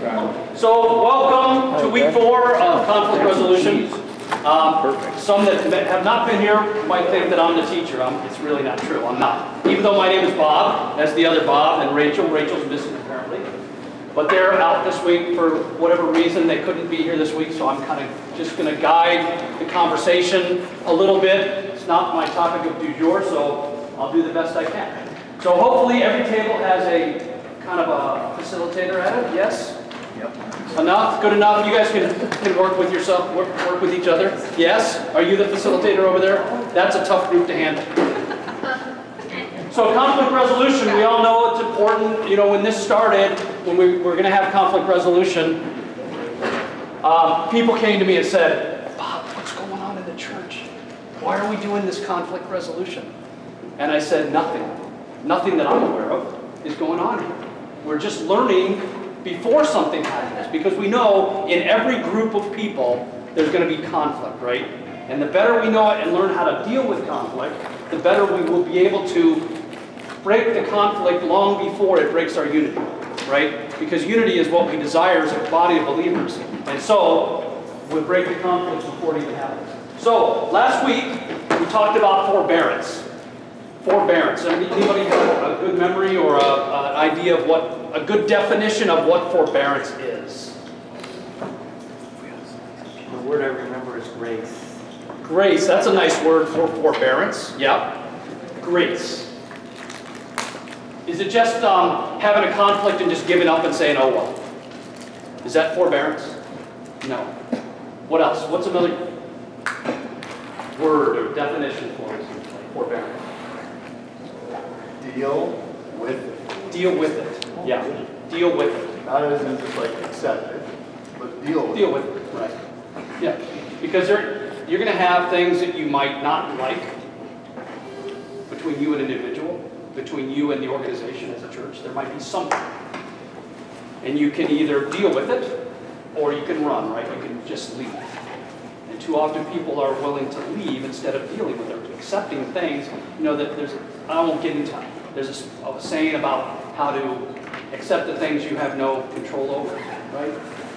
So welcome to week 4 of conflict resolution. Some that have not been here might think that I'm the teacher. It's really not true. I'm not. Even though my name is Bob, that's the other Bob, and Rachel. Rachel's missing apparently. But they're out this week for whatever reason. They couldn't be here this week, so I'm kind of just going to guide the conversation a little bit. It's not my topic of du jour, so I'll do the best I can. So hopefully every table has a kind of a facilitator at it. Yes? Yep. Enough? Good enough? You guys can work with yourself, work with each other? Yes? Are you the facilitator over there? That's a tough group to handle. So conflict resolution, we all know it's important. You know, when this started, when we were going to have conflict resolution, people came to me and said, Bob, what's going on in the church? Why are we doing this conflict resolution? And I said, nothing. Nothing that I'm aware of is going on here. We're just learning before something happens, because we know in every group of people there's going to be conflict, right? And the better we know it and learn how to deal with conflict, the better we will be able to break the conflict long before it breaks our unity, right? Because unity is what we desire as a body of believers. And so we'll break the conflict before it even happens. So last week we talked about forbearance. Forbearance. Anybody have a good memory or an idea of what, a good definition of what forbearance is? The word I remember is grace. Grace, that's a nice word for forbearance. Yeah. Grace. Is it just having a conflict and just giving up and saying, oh well? Is that forbearance? No. What else? What's another word or definition for forbearance? Deal with it. Deal with it. Yeah. Deal with it. Not as in just like accept it, but deal with it. Deal with it. Right. Yeah. Because you're going to have things that you might not like between you and an individual, between you and the organization as a church. There might be something. And you can either deal with it or you can run, right? You can just leave. And too often people are willing to leave instead of dealing with it, accepting things. You know, that I won't get into it. There's a saying about how to accept the things you have no control over, right?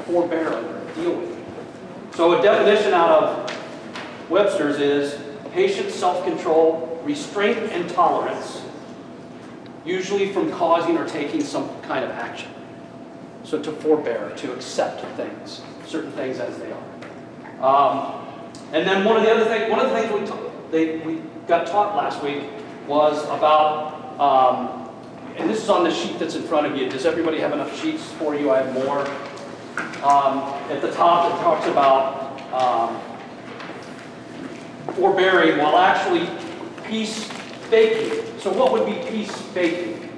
Forbear under, deal with it. So a definition out of Webster's is patience, self-control, restraint, and tolerance, usually from causing or taking some kind of action. So to forbear, to accept things, certain things as they are. And then one of the things we got taught last week was about, and this is on the sheet that's in front of you. Does everybody have enough sheets for you? I have more. At the top it talks about forbearing while actually peace faking. So what would be peace faking?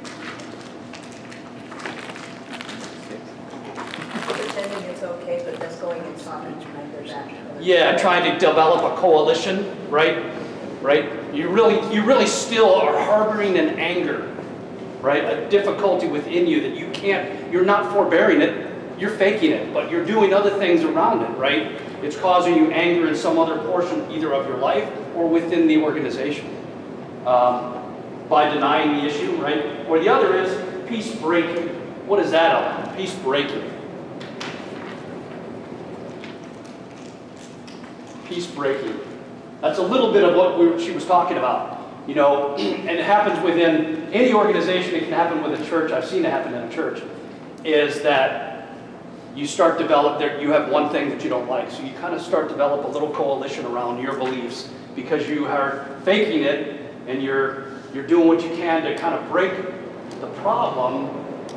Pretending it's okay, but just going inside and trying to back. Yeah, trying to develop a coalition, right? Right? You really still are harboring an anger, right? A difficulty within you that you're not forbearing it, you're faking it, but you're doing other things around it, right? It's causing you anger in some other portion, either of your life or within the organization. By denying the issue, right? Or the other is peace breaking. What is that about? Peace breaking. Peace breaking. That's a little bit of what she was talking about. You know, and it happens within any organization. It can happen with a church. I've seen it happen in a church. Is that you start you have one thing that you don't like. So you kind of start develop a little coalition around your beliefs because you are faking it and you're doing what you can to kind of break the problem,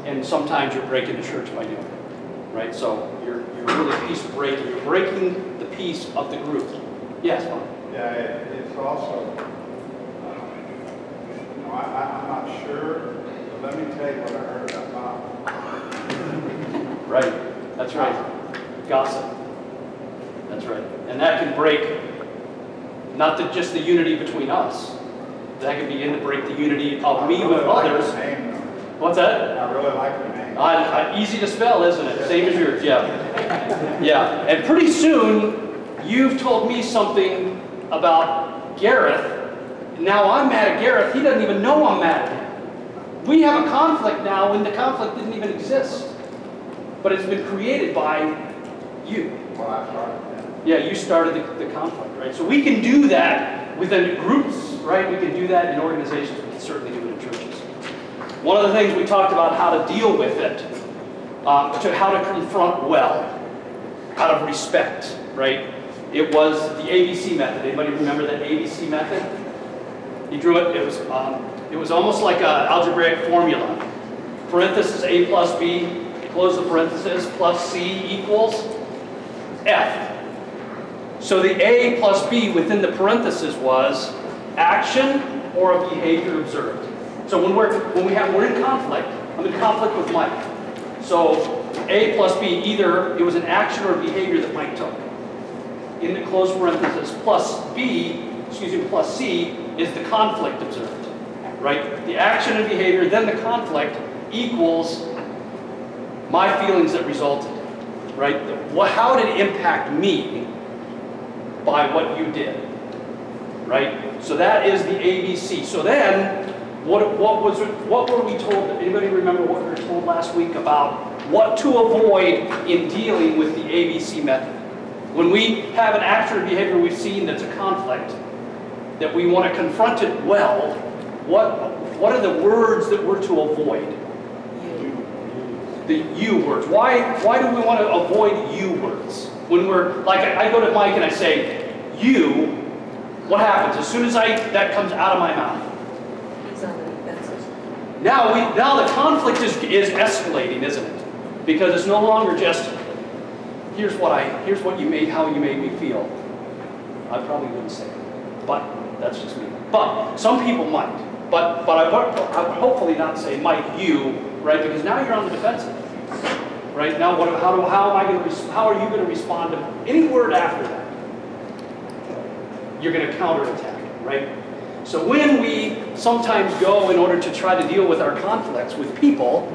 and sometimes you're breaking the church by doing it, right? So you're really peace breaking. You're breaking the peace of the group. Yes, Mom? Yeah, it's also, I'm not sure, but let me tell you what I heard about Bob. Right, that's right. Gossip. That's right. And that can break not just the unity between us. That can begin to break the unity of me with others. What's that? I really like the name. Easy to spell, isn't it? Same as yours, yeah. Yeah, and pretty soon, you've told me something about Gareth. Now I'm mad at Gareth. He doesn't even know I'm mad at him. We have a conflict now when the conflict didn't even exist. but it's been created by you. Well, I started that. Yeah, you started the conflict, right? So we can do that within groups, right? We can do that in organizations. We can certainly do it in churches. One of the things we talked about how to deal with it, to how to confront well, out of respect, right? It was the ABC method. Anybody remember that ABC method? You drew it. It was almost like an algebraic formula. Parenthesis A plus B, close the parenthesis, plus C equals F. So the A plus B within the parenthesis was action or a behavior observed. So when we're in conflict, I'm in conflict with Mike. So A plus B, either it was an action or a behavior that Mike took. In the closed parenthesis, plus C is the conflict observed, right? The action and behavior, then the conflict equals my feelings that resulted, right? How did it impact me by what you did, right? So that is the ABC. So then, what were we told? Anybody remember what we were told last week about what to avoid in dealing with the ABC method? When we have an action or behavior we've seen that's a conflict, that we want to confront it well, what are the words that we're to avoid? The you words. Why do we want to avoid you words? When we're, like, I go to Mike and I say, you, what happens? As soon as that comes out of my mouth, He's on the defensive. now the conflict is escalating, isn't it? Because it's no longer just, here's what you made, how you made me feel. I probably wouldn't say it, but that's just me. But some people might. But I would hopefully not say, Mike, you, right? Because now you're on the defensive, right? Now, how are you going to respond to any word after that? You're going to counterattack, right? So when we sometimes go in order to try to deal with our conflicts with people,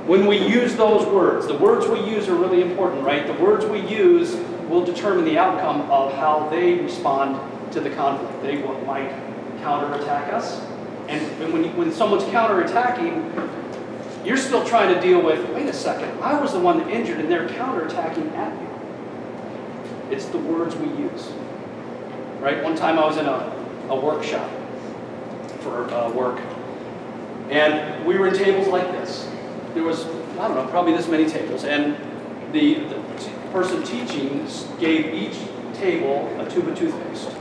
when we use those words, the words we use are really important, right? The words we use will determine the outcome of how they respond to the conflict. They might counterattack us. And when someone's counterattacking, you're still trying to deal with, wait a second, I was the one that injured and they're counterattacking at you. It's the words we use. Right? One time I was in a workshop for work, and we were in tables like this. There was, I don't know, probably this many tables, and the person teaching gave each table a tube of toothpaste.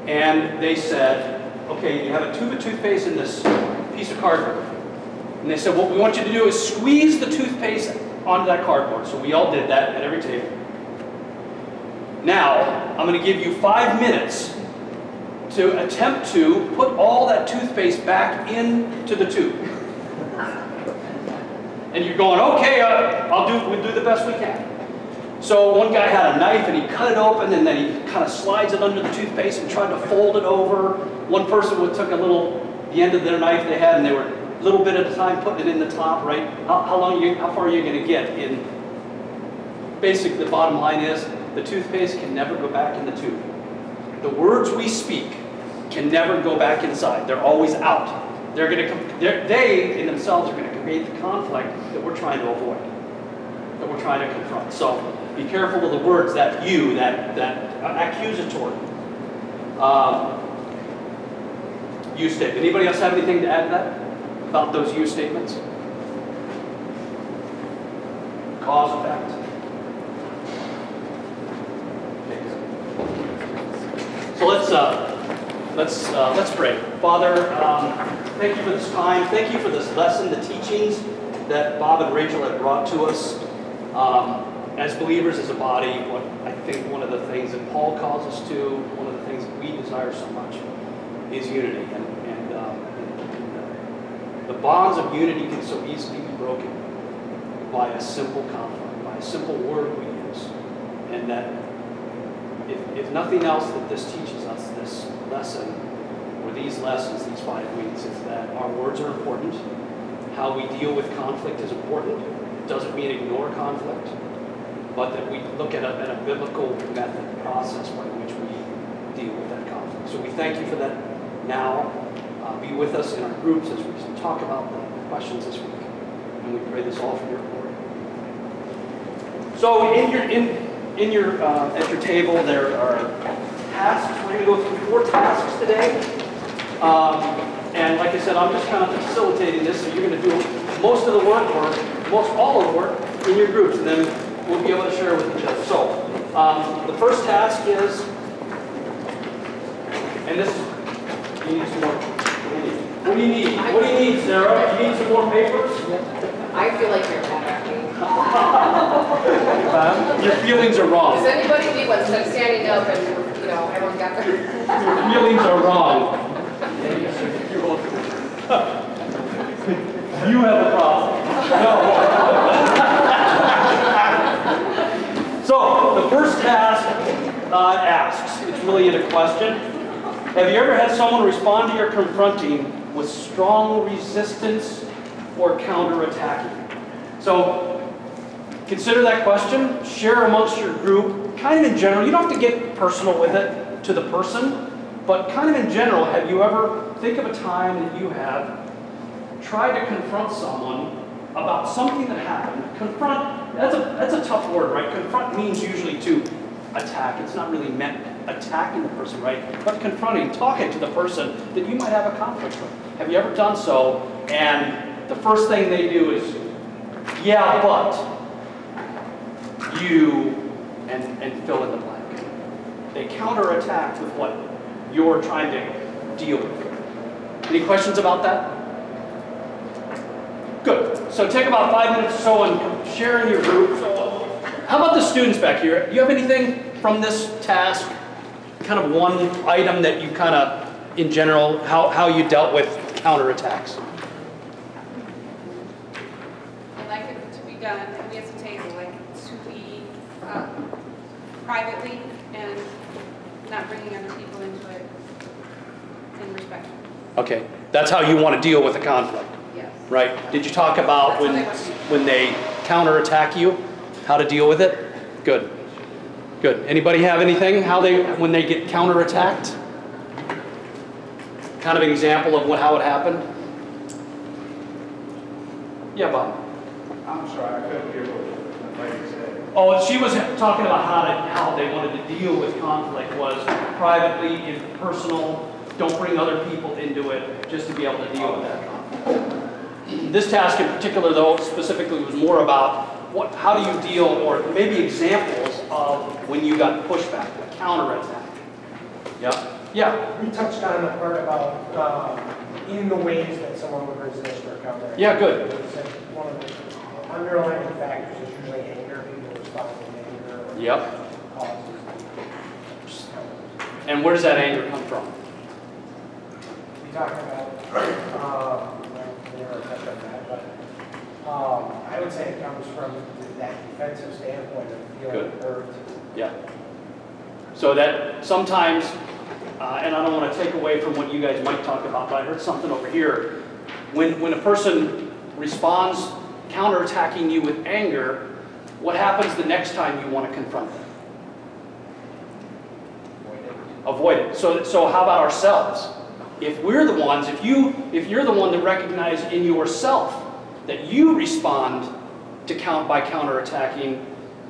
And they said, okay, you have a tube of toothpaste in this piece of cardboard. And they said, what we want you to do is squeeze the toothpaste onto that cardboard. So we all did that at every table. Now, I'm going to give you 5 minutes to attempt to put all that toothpaste back into the tube. And you're going, okay, we'll do the best we can. So one guy had a knife and he cut it open and then he kind of slides it under the toothpaste and tried to fold it over. One person took the end of their knife they had and they were a little bit at a time putting it in the top, right? How far are you going to get in? Basically, the bottom line is the toothpaste can never go back in the tube. The words we speak can never go back inside. They're always out. They in themselves are going to create the conflict that we're trying to avoid, that we're trying to confront. So be careful with the words that accusatory you statement. Anybody else have anything to add to that about those you statements? Cause effect. So let's pray. Father, thank you for this time. Thank you for this lesson, the teachings that Bob and Rachel have brought to us. As believers, as a body, what I think one of the things that Paul calls us to, one of the things that we desire so much, is unity. And the bonds of unity can so easily be broken by a simple conflict, by a simple word we use. And that if nothing else that this teaches us, this lesson, or these lessons, these 5 weeks, is that our words are important. How we deal with conflict is important. It doesn't mean ignore conflict, but that we look at a biblical method, process by which we deal with that conflict. So we thank you for that now. Be with us in our groups as we talk about the questions this week. And we pray this all for your glory. So in your at your table there are tasks. We're going to go through 4 tasks today. And like I said, I'm just kind of facilitating this, so you're going to do most of the work, or most all of the work, in your groups, and then we'll be able to share with each other. So the first task is, and this, you need some more. What do you need? What do you need, Sarah? Do you need some more papers? I feel like you're mad at me. Your feelings are wrong. Does anybody need one? So I'm standing up and, you know, everyone got their... Your feelings are wrong. You have a problem. No. So, the first task asks, it's really in a question. Have you ever had someone respond to your confronting with strong resistance or counterattacking? So, consider that question, share amongst your group, kind of in general. You don't have to get personal with it to the person, but kind of in general, have you ever, think of a time that you have tried to confront someone about something that happened. Confront, that's a tough word, right? Confront means usually to attack. It's not really meant attacking the person, right? But confronting, talking to the person that you might have a conflict with. Have you ever done so? And the first thing they do is, yeah, but you, and fill in the blank. They counterattack with what you're trying to deal with. Any questions about that? Good. So take about 5 minutes or so and share in your group. So how about the students back here? Do you have anything from this task? Kind of one item that you kind of, in general, how you dealt with counterattacks? I'd like it to be done, we as a table, like to be privately and not bringing other people into it in respect. Okay. That's how you want to deal with a conflict. Yes. Right. Did you talk about when they counterattack you, how to deal with it? Good. Good. Anybody have anything when they get counterattacked? Kind of an example of how it happened? Yeah, Bob. I'm sorry, I couldn't hear what the lady said. Oh, she was talking about how they wanted to deal with conflict was privately, in personal. Don't bring other people into it, just to be able to deal with that conflict. This task in particular, though, specifically was more about how do you deal, or maybe examples of when you got pushback, a counterattack. Yeah. Yeah. We touched on the part about in the ways that someone would resist or counter. Yeah, good. One of the underlying factors is usually anger. People respond to anger. Yep. Causes. And where does that anger come from? We talked about, we never touched on that, but I would say it comes from that defensive standpoint of feeling hurt. Yeah. So that sometimes, and I don't want to take away from what you guys might talk about, but I heard something over here. When a person responds counterattacking you with anger, what happens the next time you want to confront them? Avoid it. So how about ourselves? If we're the ones, if you're the one that recognizes in yourself that you respond to by counterattacking,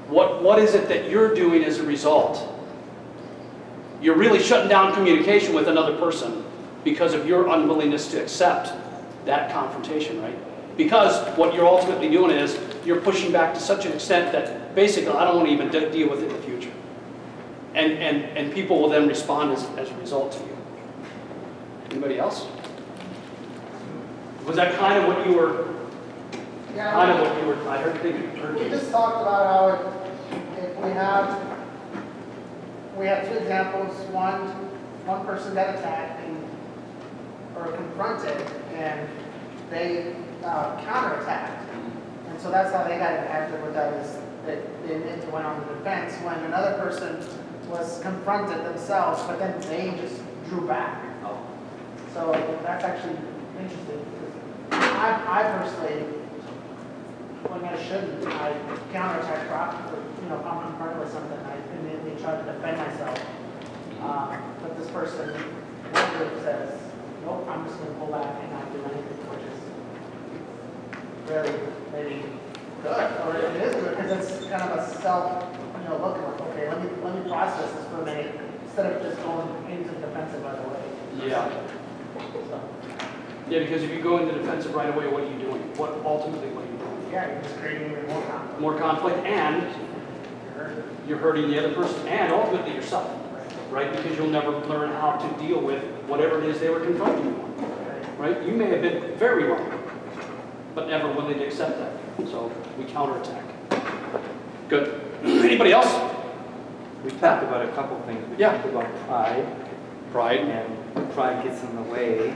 what is it that you're doing as a result? You're really shutting down communication with another person because of your unwillingness to accept that confrontation, right? Because what you're ultimately doing is you're pushing back to such an extent that basically I don't want to even deal with it in the future. And people will then respond as a result to you. Anybody else? Was that kind of what you were? Yeah, I heard. we just talked about how if we have 2 examples. One person got attacked or confronted, and they counterattacked, and so that's how they got impacted with that. Is that they went on the defense when another person was confronted themselves, but then they just drew back. Oh. So that's actually interesting. I personally, when I shouldn't, I counterattack properly. You know, if I'm confronted with something, I immediately try to defend myself. But this person, one group says, nope, I'm just going to pull back and not do anything, which is really maybe good, or it is good because it's kind of a self, looking like, okay, let me process this for a minute, instead of just going into the defensive right away. Yeah. So, Yeah, because if you go into defensive right away, what are you doing? Ultimately, what are you doing? yeah, you're just creating even more conflict. More conflict, and you're hurting the other person, and ultimately yourself, right? Because you'll never learn how to deal with whatever it is they were confronting you on, right? You may have been very wrong, but never willing to accept that. So we counterattack. Good. Anybody else? We talked about a couple things. We Yeah. talked about pride, Pride. and pride gets in the way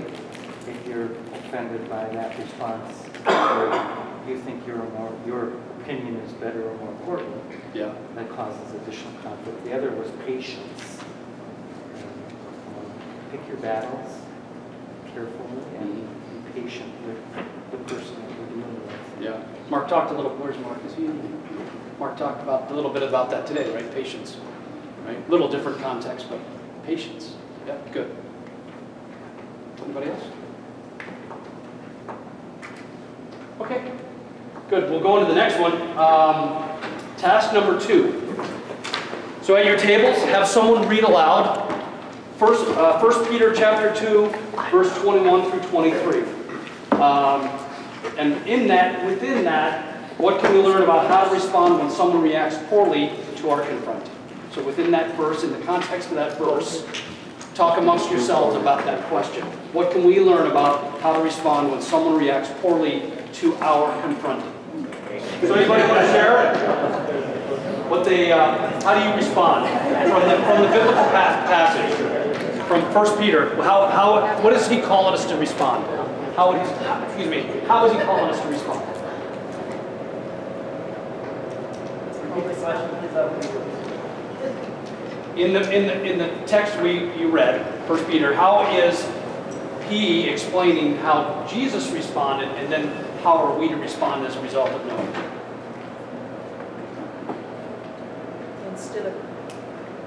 if you're offended by that response, or you think your opinion is better or more important. Yeah. That causes additional conflict. The other was patience. Pick your battles carefully and be patient with the person that you're dealing with. Yeah. Mark talked a little. Where's Mark? Is he in? Mark talked about a little bit about that today, right? Patience, right? Little different context, but patience. Yeah. Good. Anybody else? Okay. Good. We'll go into the next one. Task number 2. So at your tables, have someone read aloud. First Peter chapter 2, verse 21 through 23. And within that, what can we learn about how to respond when someone reacts poorly to our confronting? So within that verse, in the context of that verse, talk amongst yourselves about that question. What can we learn about how to respond when someone reacts poorly to our confronting? So anybody want to share how do you respond from the biblical passage from 1 Peter? What is he calling us to respond? How is he calling us to respond? In the text you read, 1 Peter, how is he explaining how Jesus responded, and then how are we to respond as a result of knowing? Instead of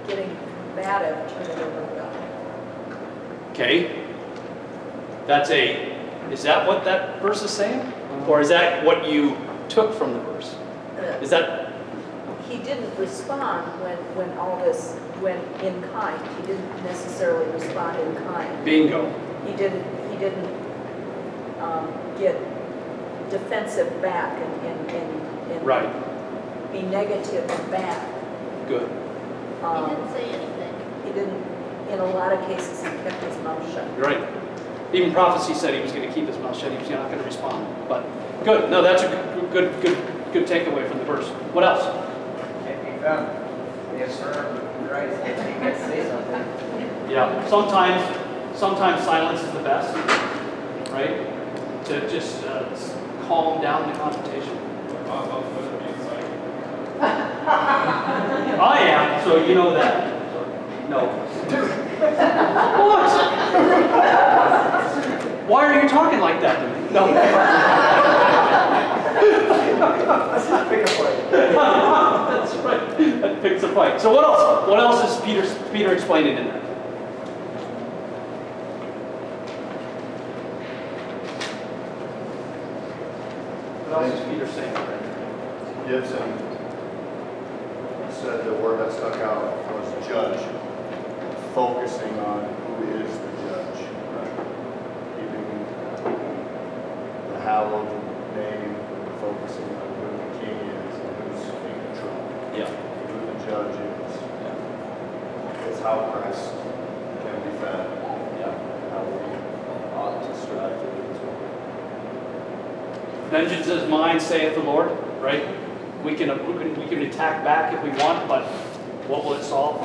getting combative, turn it over to God. Okay. Is that what that verse is saying? Or is that what you took from the verse? Is that... He didn't respond when all this went in kind. He didn't necessarily respond in kind. Bingo. He didn't get defensive back and Right. be negative back. Good. He didn't say anything. He didn't. In a lot of cases, he kept his mouth shut. You're right. Even prophecy said he was going to keep his mouth shut. He was not going to respond. But good. No, that's a good takeaway from the verse. What else? If you found yes, sir, right, you get to say something. Yeah. Sometimes silence is the best, right? To just calm down the confrontation. I am, so you know that. No. What? Why are you talking like that to me? No. That's right. That picks a fight. So what else? What else is Peter explaining in there? What else is Peter saying? Gibson said the word that stuck out was judge, focusing on who is the judge, keeping the hallowed name, focusing on who the king is and who's in control, Yeah. who the judge is. It's how Christ can be fed, Yeah. how we ought to strive to do as well. Vengeance is mine, saith the Lord. Right? We can attack back if we want, but what will it solve?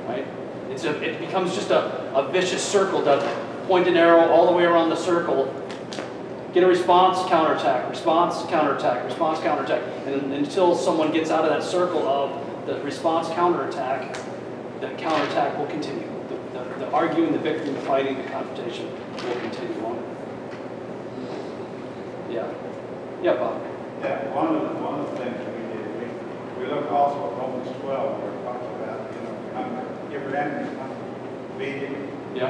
Right? It becomes just a vicious circle, doesn't it? Point an arrow all the way around the circle. Get a response, counterattack. Response, counterattack. Response, counterattack. And until someone gets out of that circle of the response, counterattack, the counterattack will continue. The arguing, the victory, the fighting, the confrontation will continue on. Yeah. Yeah, Bob. Yeah, one of the things we did, we look also at Romans 12, where it talks about, give your enemies, beat him, Yeah.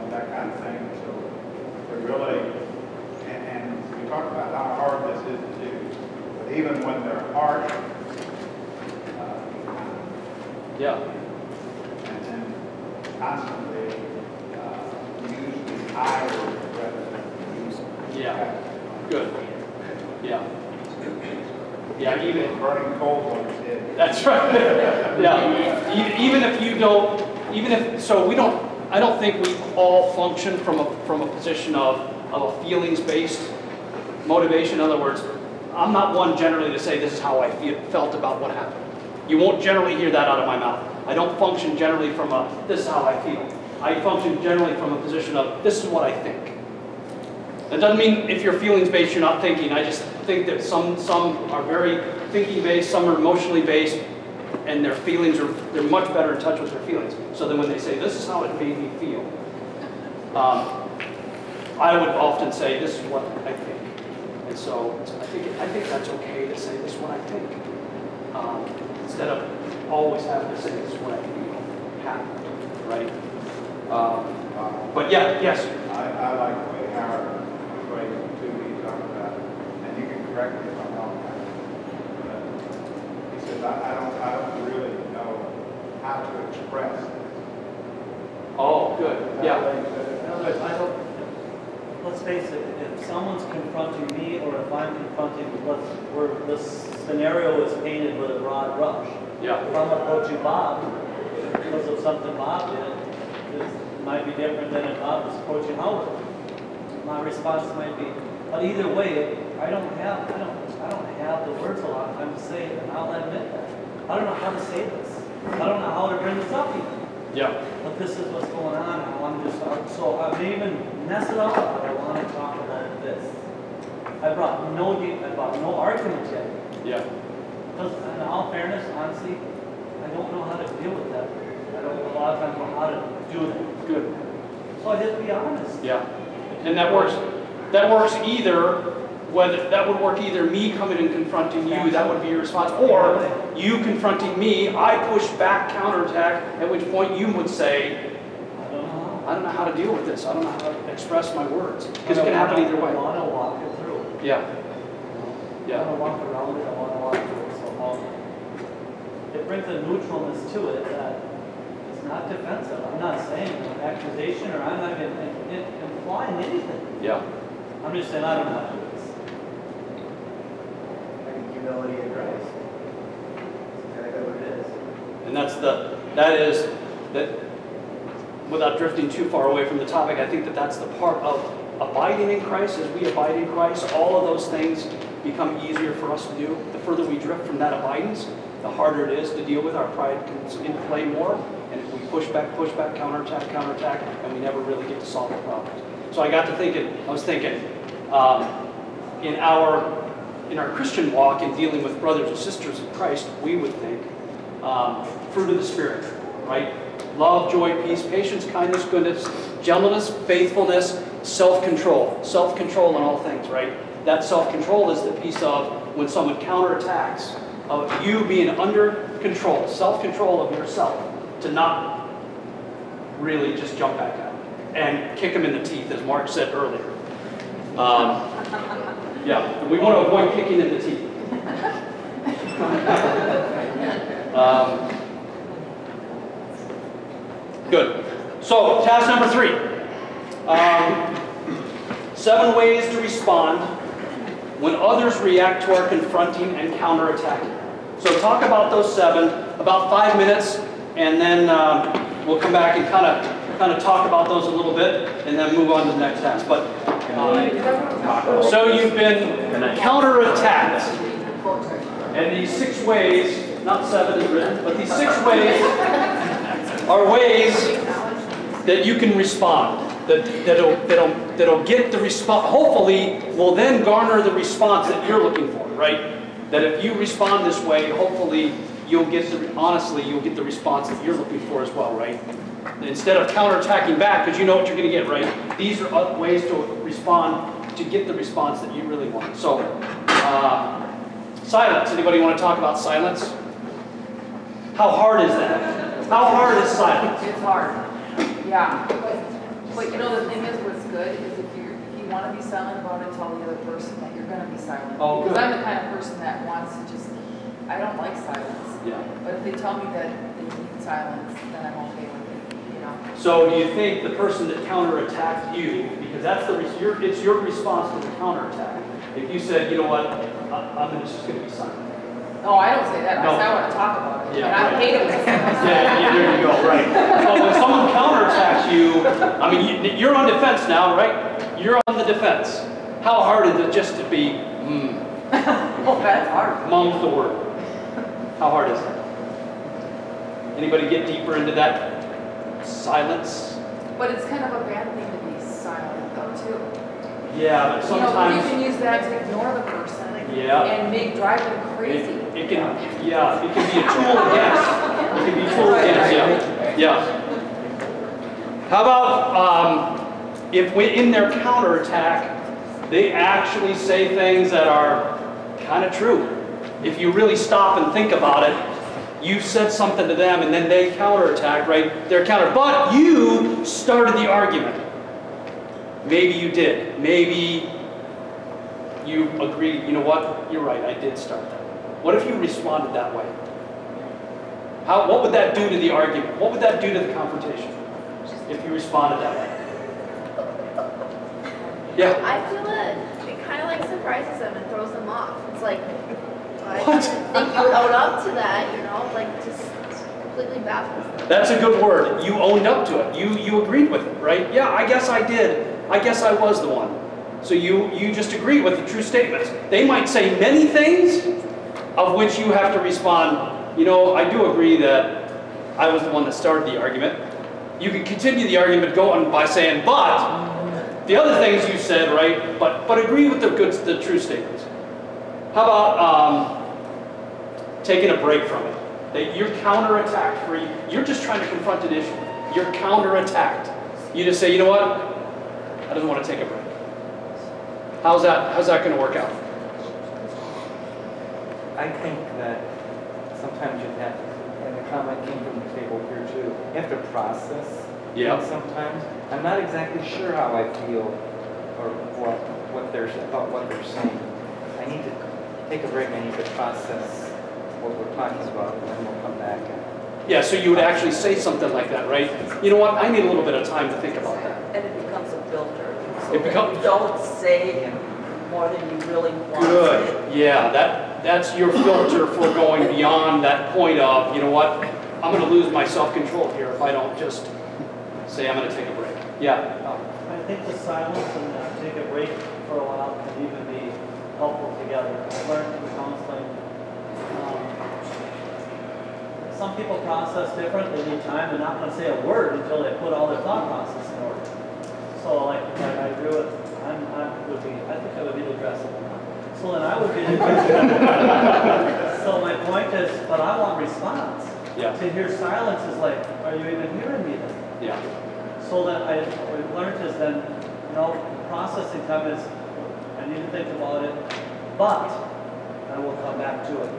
that kind of thing. So we really, and we talk about how hard this is to do, but even when they're harsh, Yeah. and then constantly use the I rather than use. Yeah. Good. Yeah. Yeah, even, Burning coals on his head. that's right. Yeah. Even if you don't, so we don't, I don't think we all function from a position of a feelings-based motivation. In other words, I'm not one generally to say this is how I felt about what happened. You won't generally hear that out of my mouth. I don't function generally from this is how I feel. I function generally from a position of this is what I think. That doesn't mean if you're feelings-based, you're not thinking. I just think that some are very thinking-based, some are emotionally based, and their feelings they're much better in touch with their feelings. So then when they say, this is how it made me feel, I would often say, this is what I think. And so I think that's okay to say, this is what I think. Instead of always having to say, this is what I feel happened, right? But yeah, yes. I like the way Howard phrased it too. He talked about it, and you can correct me if I'm wrong. But he says, I don't really know how to express it. Oh, good. Yeah. In other words, let's face it, if someone's confronting me or if I'm confronting, where this scenario is painted with a broad brush. Yeah. If I'm approaching Bob because of something Bob did, it might be different than if Bob was approaching Howard. My response might be, but either way, I don't have the words a lot of times to say it, and I'll admit that. I don't know how to say this. I don't know how to bring this up even. Yeah. But this is what's going on, and I want to just, so I may even mess it up, but I want to talk about this. I brought no argument yet. Yeah. Because in all fairness, honestly, I don't know how to deal with that. I don't a lot of times know how to do that. Good. So I have to be honest. Yeah. And that works either, that would work either me coming and confronting you, that would be your response, or you confronting me, I push back, counterattack, at which point you would say, I don't know how to deal with this. I don't know how to express my words. Because it can happen either way. I want to walk it through. Yeah. I Yeah. want to walk around it. I want to walk through it. So it brings a neutralness to it that it's not defensive. I'm not saying an accusation or I'm not even implying anything. Yeah. I'm just saying I don't know how to do this. Like humility in Christ. That's exactly what it is. And that without drifting too far away from the topic, I think that's the part of abiding in Christ. As we abide in Christ, all of those things become easier for us to do. The further we drift from that abidance, the harder it is to deal with. Our pride comes into play more, and if we push back, counterattack, and we never really get to solve the problems. So I was thinking, in our Christian walk in dealing with brothers and sisters in Christ, we would think fruit of the Spirit, right? Love, joy, peace, patience, kindness, goodness, gentleness, faithfulness, self-control. Self-control in all things, right? That self-control is the piece of when someone counterattacks, of you being under control, self-control of yourself, to not really just jump back out and kick them in the teeth, as Mark said earlier. Yeah, we want to avoid kicking in the teeth. Good. So, task number 3. 7 ways to respond when others react to our confronting and counterattacking. So talk about those 7, about 5 minutes, and then we'll come back and kind of talk about those a little bit, and then move on to the next task. But so you've been counterattacked, and these 6 ways, not 7 is written, but these 6 ways are ways that you can respond. That'll get the response, hopefully will then garner the response that you're looking for, right? That if you respond this way, hopefully you'll get the response that you're looking for as well, right? Instead of counterattacking back, because you know what you're going to get, right? These are other ways to respond to get the response that you really want. So, silence. Anybody want to talk about silence? How hard is that? How hard is silence? It's hard. Yeah. But you know, the thing is, what's good is if you you want to be silent about it, tell the other person that you're going to be silent. Oh, good. Because I'm the kind of person that wants to just, I don't like silence. Yeah. But if they tell me that they need silence, then I'm okay with it, you know? So do you think the person that counterattacked you, because that's it's your response to the counterattack. If you said, you know what, I'm just going to be silent. No, I don't say that. No. I say I want to talk about it. Yeah, And I right. hate it when someone says Yeah, there you go, right. But when someone counterattacks you, I mean, you're on defense now, right? You're on the defense. How hard is it just to be, Oh, that's hard. mum's the word? How hard is that? Anybody get deeper into that silence? But it's kind of a bad thing to be silent though, too. Yeah, but You know, sometimes. you can use that to ignore the person. Yeah. And drive them crazy. It can be a tool against. It can be a tool against, yeah. How about if in their counterattack, they actually say things that are kind of true. If you really stop and think about it, you've said something to them and then they counterattack, right? They're counter, but you started the argument. Maybe you did. Maybe you agreed, you know what, you're right, I did start that. What if you responded that way? What would that do to the argument? What would that do to the confrontation if you responded that way? Yeah. I feel it kind of like surprises them and throws them off. It's like, I What? didn't think you would own up to that, you know, like just completely baffles them. That's a good word. You owned up to it. You agreed with it, right? Yeah, I guess I did. I guess I was the one. So you just agree with the true statements. They might say many things of which you have to respond, you know, I do agree that I was the one that started the argument. You can continue the argument going by saying, but the other things you said, right? But agree with the true statements. How about taking a break from it? That you're counterattacked you're just trying to confront an issue. You're counterattacked. You just say, you know what? I don't want to take a break. How's that going to work out? I think that sometimes you have to, and the comment came from the table here too, you have to process Yeah. things sometimes. I'm not exactly sure how I feel or what they're saying. I need to take a break, I need to process what we're talking about, and then we'll come back. Yeah, so you would actually say something like that, right? You know what? I need a little bit of time to think about that. And it becomes a filter. So It becomes- that you don't say more than you really want to say. Good. Yeah, that's your filter for going beyond that point of, you know what? I'm going to lose my self-control here if I don't just say I'm going to take a break. Yeah. I think the silence and take a break for a while can even be helpful together. I learned through counseling. Some people process different. They need time. They're not going to say a word until they put all their thought process in order. So, like I agree with, I think I would be the aggressive one. So then I would be the aggressive. So my point is, but I want response. Yeah. To hear silence is like, are you even hearing me then? Yeah. So that what I've learned is then, you know, processing time is, I need to think about it, but I will come back to it.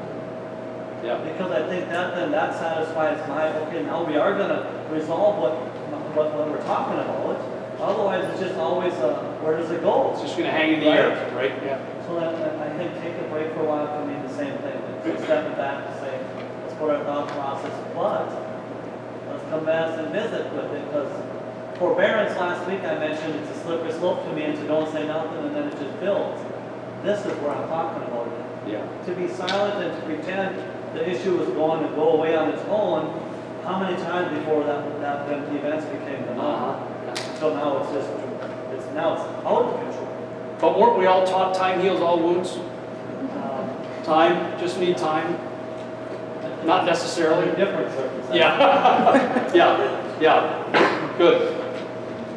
Yeah. Because I think that satisfies my, okay, now we are going to resolve what we're talking about. Otherwise, it's just always, where does it go? It's just going to hang in the air, right? Yeah. So that, I think take a break for a while can mean the same thing. Just stepping back to say, let's put our thought process, but let's come back and visit with it. Because forbearance last week I mentioned it's a slippery slope to me and to don't say nothing and then it just builds. This is where I'm talking about it. Yeah. To be silent and to pretend the issue was going to go away on its own, how many times before that the events became the norm? Until now it's out of control. But weren't we all taught time heals all wounds? Time, just need time. Not necessarily. Different circumstances. Yeah. Yeah. Good.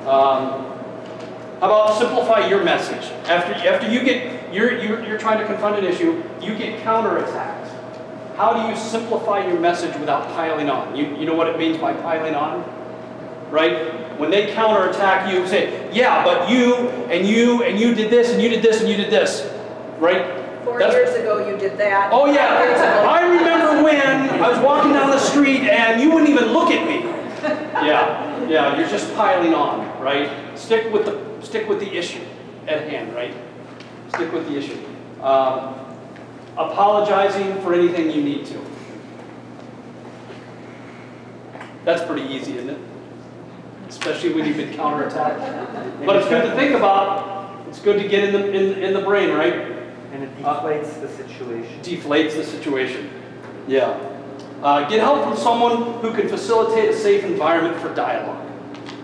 How about simplify your message? After you get you're trying to confront an issue, you get counterattacked. How do you simplify your message without piling on? You know what it means by piling on? Right? When they counterattack you, say, yeah, but you did this and you did this and you did this. Right? 4 years ago you did that. Oh 5 years yeah, ago. I remember when I was walking down the street and you wouldn't even look at me. Yeah, you're just piling on, right? Stick with the issue. at hand, right? Stick with the issue. Apologizing for anything you need to. That's pretty easy, isn't it? Especially when you've been counterattacked. But it's good to think about. It's good to get in the brain, right? And it deflates the situation. Deflates the situation. Yeah. Get help from someone who can facilitate a safe environment for dialogue.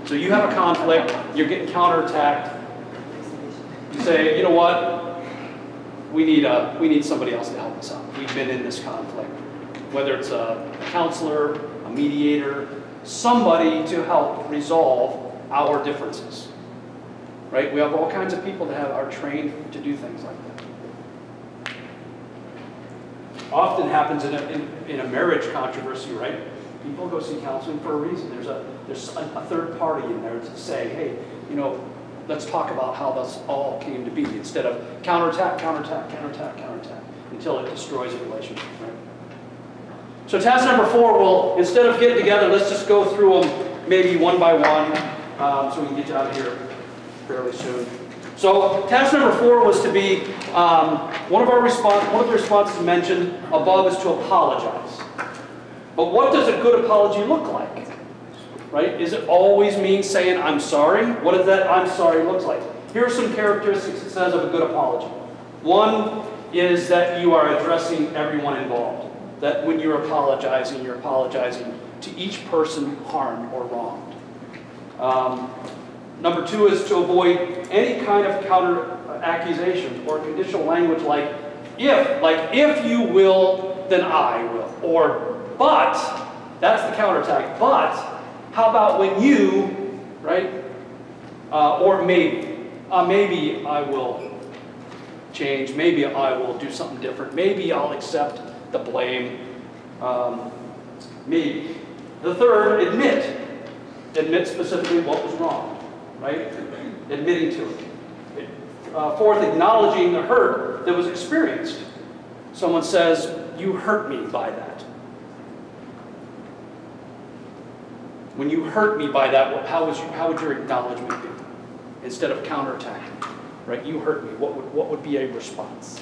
So you have a conflict, you're getting counterattacked. You say, you know what? We need somebody else to help us out. We've been in this conflict. Whether it's a counselor, a mediator, somebody to help resolve our differences. Right? We have all kinds of people that are trained to do things like that. Often happens in a marriage controversy, right? People go see counseling for a reason. There's a third party in there to say, hey, you know, let's talk about how this all came to be, instead of counterattack, counterattack, counterattack, counterattack, until it destroys a relationship, right? So task number 4 will, instead of getting together, let's just go through them maybe one by one, so we can get you out of here fairly soon. So task number 4 was to be, one of the responses mentioned above is to apologize. But what does a good apology look like? Right? Is it always mean saying, I'm sorry? What does that I'm sorry looks like? Here are some characteristics it says of a good apology. One is that you are addressing everyone involved. That when you're apologizing to each person harmed or wronged. Number 2 is to avoid any kind of counter accusation or conditional language like if you will, then I will. Or, but, that's the counterattack. But, how about when you, right? Or maybe. Maybe I will change. Maybe I will do something different. Maybe I'll accept the blame. Maybe. The third, admit. Admit specifically what was wrong. Right? Admitting to it. Fourth, acknowledging the hurt that was experienced. Someone says, you hurt me by that. When you hurt me by that, how would your acknowledgement be? Instead of counterattacking, right? You hurt me. What would be a response?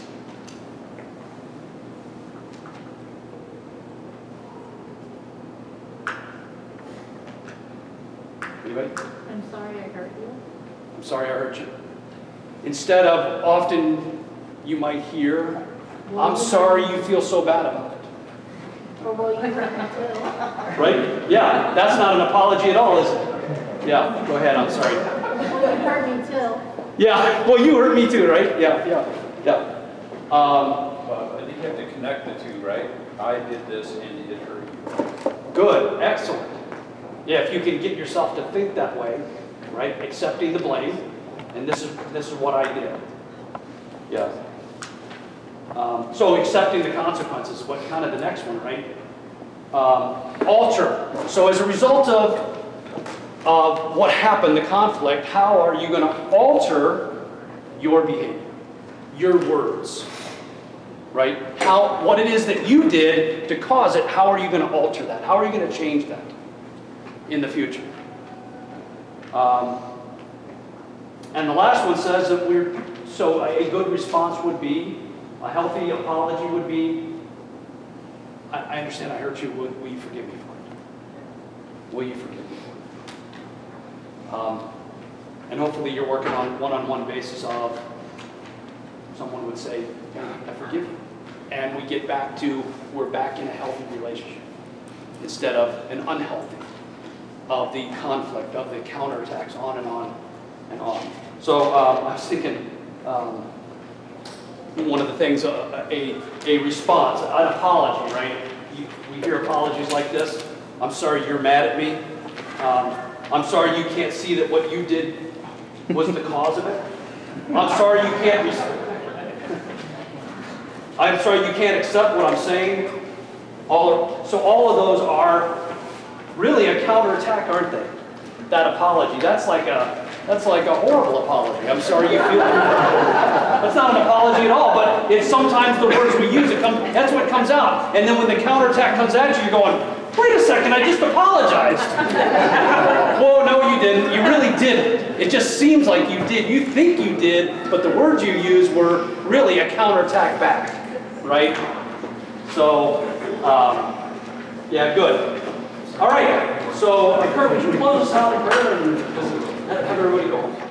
Anybody? I'm sorry I hurt you. I'm sorry I hurt you. Instead of, often you might hear, I'm sorry you feel so bad about it. Or will you hurt me too? Right? Yeah, that's not an apology at all, is it? Yeah, go ahead, I'm sorry. Will you hurt me too? Yeah, well, you hurt me too, right? Yeah. But I think you have to connect the two, right? I did this and it hurt you. Good, excellent. Yeah, if you can get yourself to think that way, right? Accepting the blame, and this is what I did. Yeah. So accepting the consequences is what kind of the next one, right? Alter. So as a result of what happened, the conflict, how are you going to alter your behavior, your words, right? What it is that you did to cause it, how are you going to alter that? How are you going to change that in the future? And the last one says that a good response would be, a healthy apology would be, I understand I hurt you, will you forgive me for it? Will you forgive me for it? And hopefully you're working on one-on-one basis of, someone would say, hey, I forgive you. And we get back to, we're back in a healthy relationship instead of an unhealthy, of the conflict, of the counterattacks, on and on and on. So I was thinking, one of the things, a response, an apology, right? We hear apologies like this. I'm sorry you're mad at me. I'm sorry you can't see that what you did was the cause of it. I'm sorry you can't accept what I'm saying. So all of those are really a counterattack, aren't they? That apology. That's like a horrible apology. I'm sorry you feel that. That's not an apology at all, but it's sometimes the words we use, that's what comes out. And then when the counterattack comes at you, you're going, Wait a second, I just apologized. Well, no, you didn't. You really didn't. It just seems like you did. You think you did, but the words you used were really a counterattack back, right? So, yeah, good. All right, so Kurt, would you close us out in prayer and have everybody go home?